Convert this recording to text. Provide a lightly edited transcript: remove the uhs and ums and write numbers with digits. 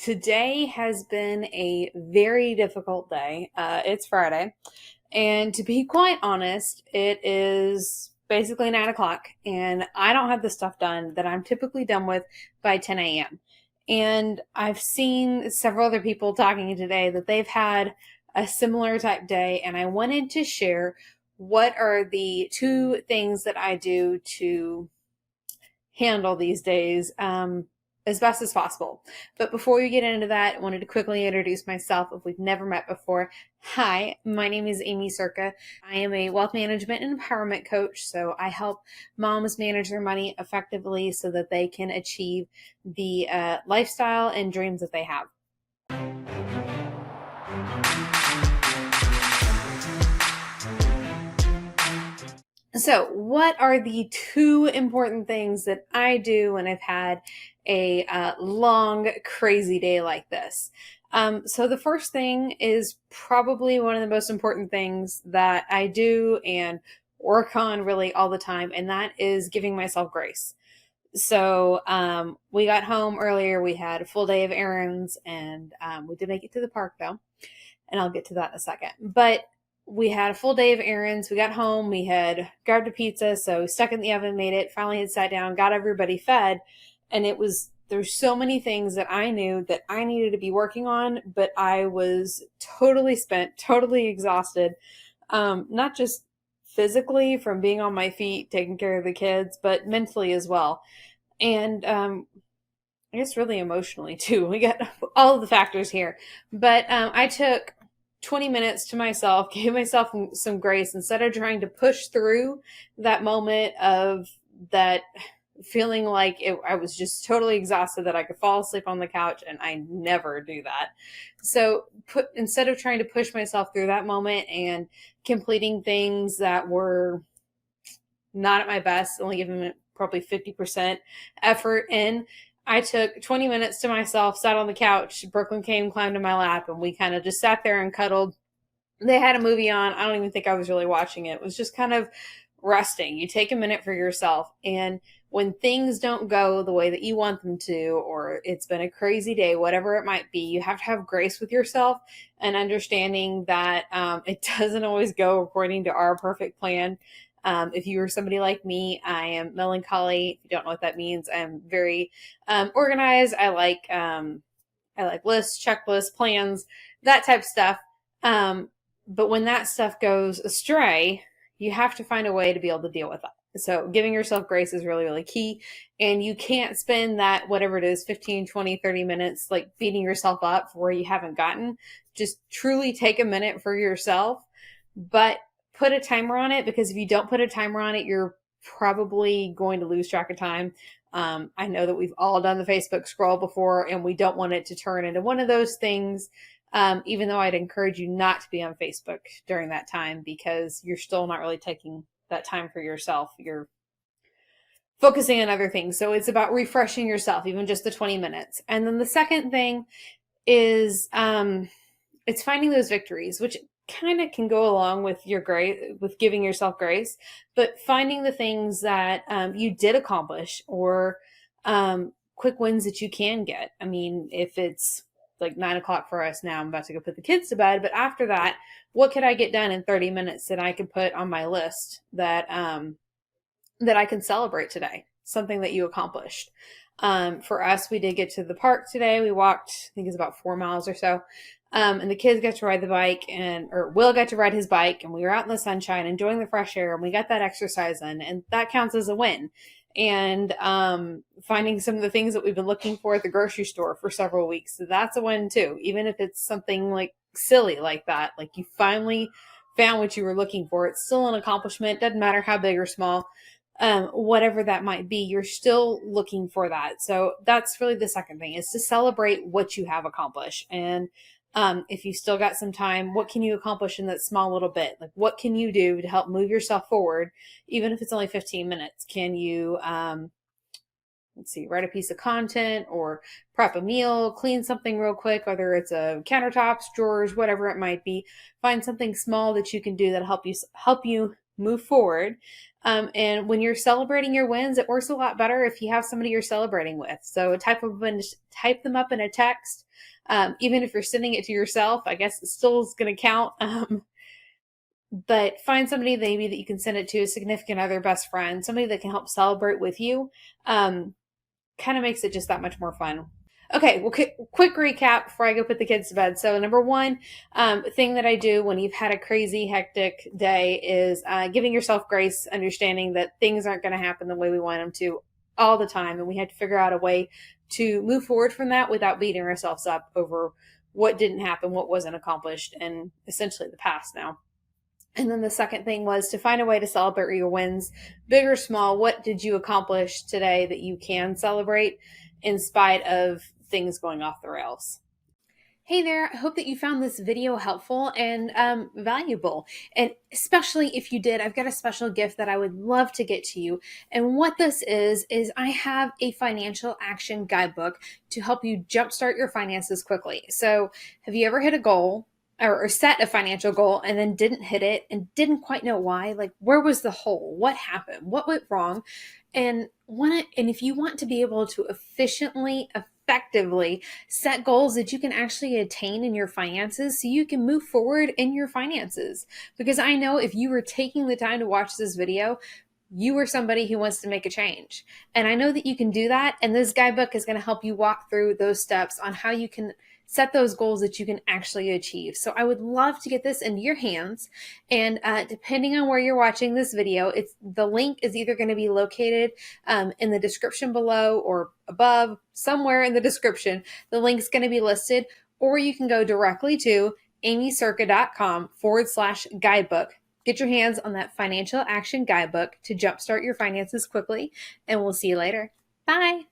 Today has been a very difficult day. It's Friday, and to be quite honest, it is basically 9 o'clock, and I don't have the stuff done that I'm typically done with by 10 a.m. And I've seen several other people talking today that they've had a similar type day, and I wanted to share what are the two things that I do to handle these days as best as possible. But before we get into that, I wanted to quickly introduce myself if we've never met before. Hi, my name is Amy Circa. I am a wealth management and empowerment coach, so I help moms manage their money effectively so that they can achieve the lifestyle and dreams that they have. So, what are the two important things that I do when I've had a long, crazy day like this? So, the first thing is probably one of the most important things that I do and work on really all the time, and that is giving myself grace. So, we got home earlier, we had a full day of errands, and we did make it to the park though, and I'll get to that in a second. But we had a full day of errands. We got home. We had grabbed a pizza, so we stuck it in the oven, made it, finally had sat down, got everybody fed. And there's so many things that I knew that I needed to be working on, but I was totally spent, totally exhausted. Not just physically from being on my feet, taking care of the kids, but mentally as well. And I guess really emotionally too. We got all of the factors here. But I took 20 minutes to myself, gave myself some grace instead of trying to push through that moment of that feeling like I was just totally exhausted that I could fall asleep on the couch, and I never do that. So instead of trying to push myself through that moment and completing things that were not at my best, only giving it probably 50% effort in, I took 20 minutes to myself, sat on the couch. Brooklyn came, climbed in my lap, and we kind of just sat there and cuddled. They had a movie on. I don't even think I was really watching it. It was just kind of resting. You take a minute for yourself. And when things don't go the way that you want them to, or it's been a crazy day, whatever it might be, you have to have grace with yourself and understanding that it doesn't always go according to our perfect plan. If you are somebody like me, I am melancholy. If you don't know what that means, I'm very organized. I like lists, checklists, plans, that type of stuff. But when that stuff goes astray, you have to find a way to be able to deal with that. So giving yourself grace is really, really key. And you can't spend that, whatever it is, 15, 20, 30 minutes, like beating yourself up for where you haven't gotten. Just truly take a minute for yourself, but put a timer on it, because if you don't put a timer on it, you're probably going to lose track of time. I know that we've all done the Facebook scroll before, and we don't want it to turn into one of those things. Even though I'd encourage you not to be on Facebook during that time, because you're still not really taking that time for yourself. You're focusing on other things. So it's about refreshing yourself, even just the 20 minutes. And then the second thing is it's finding those victories, which kind of can go along with your grace, with giving yourself grace, but finding the things that you did accomplish, or quick wins that you can get. I mean, if it's like 9 o'clock for us now, I'm about to go put the kids to bed, but after that, what could I get done in 30 minutes that I could put on my list that that I can celebrate today? Something that you accomplished. For us, we did get to the park today. We walked, I think it's about 4 miles or so. And the kids got to ride the bike, or Will got to ride his bike, and we were out in the sunshine enjoying the fresh air, and we got that exercise in, and that counts as a win. And finding some of the things that we've been looking for at the grocery store for several weeks, so that's a win too. Even if it's something like silly like that, like you finally found what you were looking for, it's still an accomplishment. Doesn't matter how big or small. Whatever that might be, you're still looking for that. So that's really the second thing, is to celebrate what you have accomplished. And if you still got some time, what can you accomplish in that small little bit? Like, what can you do to help move yourself forward, even if it's only 15 minutes? Can you, write a piece of content, or prep a meal, clean something real quick, whether it's a countertops, drawers, whatever it might be. Find something small that you can do that'll help you move forward. And when you're celebrating your wins, it works a lot better if you have somebody you're celebrating with. So type them up in a text. Even if you're sending it to yourself, I guess it still is going to count. But find somebody maybe that you can send it to, a significant other, best friend, somebody that can help celebrate with you. Kind of makes it just that much more fun. Okay, well, quick recap before I go put the kids to bed. So, number one thing that I do when you've had a crazy, hectic day is giving yourself grace, understanding that things aren't going to happen the way we want them to all the time. And we have to figure out a way to move forward from that without beating ourselves up over what didn't happen, what wasn't accomplished, and essentially the past now. And then the second thing was to find a way to celebrate your wins, big or small. What did you accomplish today that you can celebrate in spite of things going off the rails? Hey there, I hope that you found this video helpful and valuable. And especially if you did, I've got a special gift that I would love to get to you. And what this is I have a financial action guidebook to help you jumpstart your finances quickly. So have you ever hit a goal or set a financial goal and then didn't hit it and didn't quite know why? Like, where was the hole? What happened? What went wrong? And if you want to be able to effectively set goals that you can actually attain in your finances so you can move forward in your finances. Because I know if you were taking the time to watch this video, you are somebody who wants to make a change. And I know that you can do that. And this guidebook is going to help you walk through those steps on how you can set those goals that you can actually achieve. So I would love to get this into your hands. And depending on where you're watching this video, the link is either going to be located in the description below or above, somewhere in the description. The link's going to be listed, or you can go directly to amycirca.com/guidebook. Get your hands on that financial action guidebook to jumpstart your finances quickly, and we'll see you later. Bye.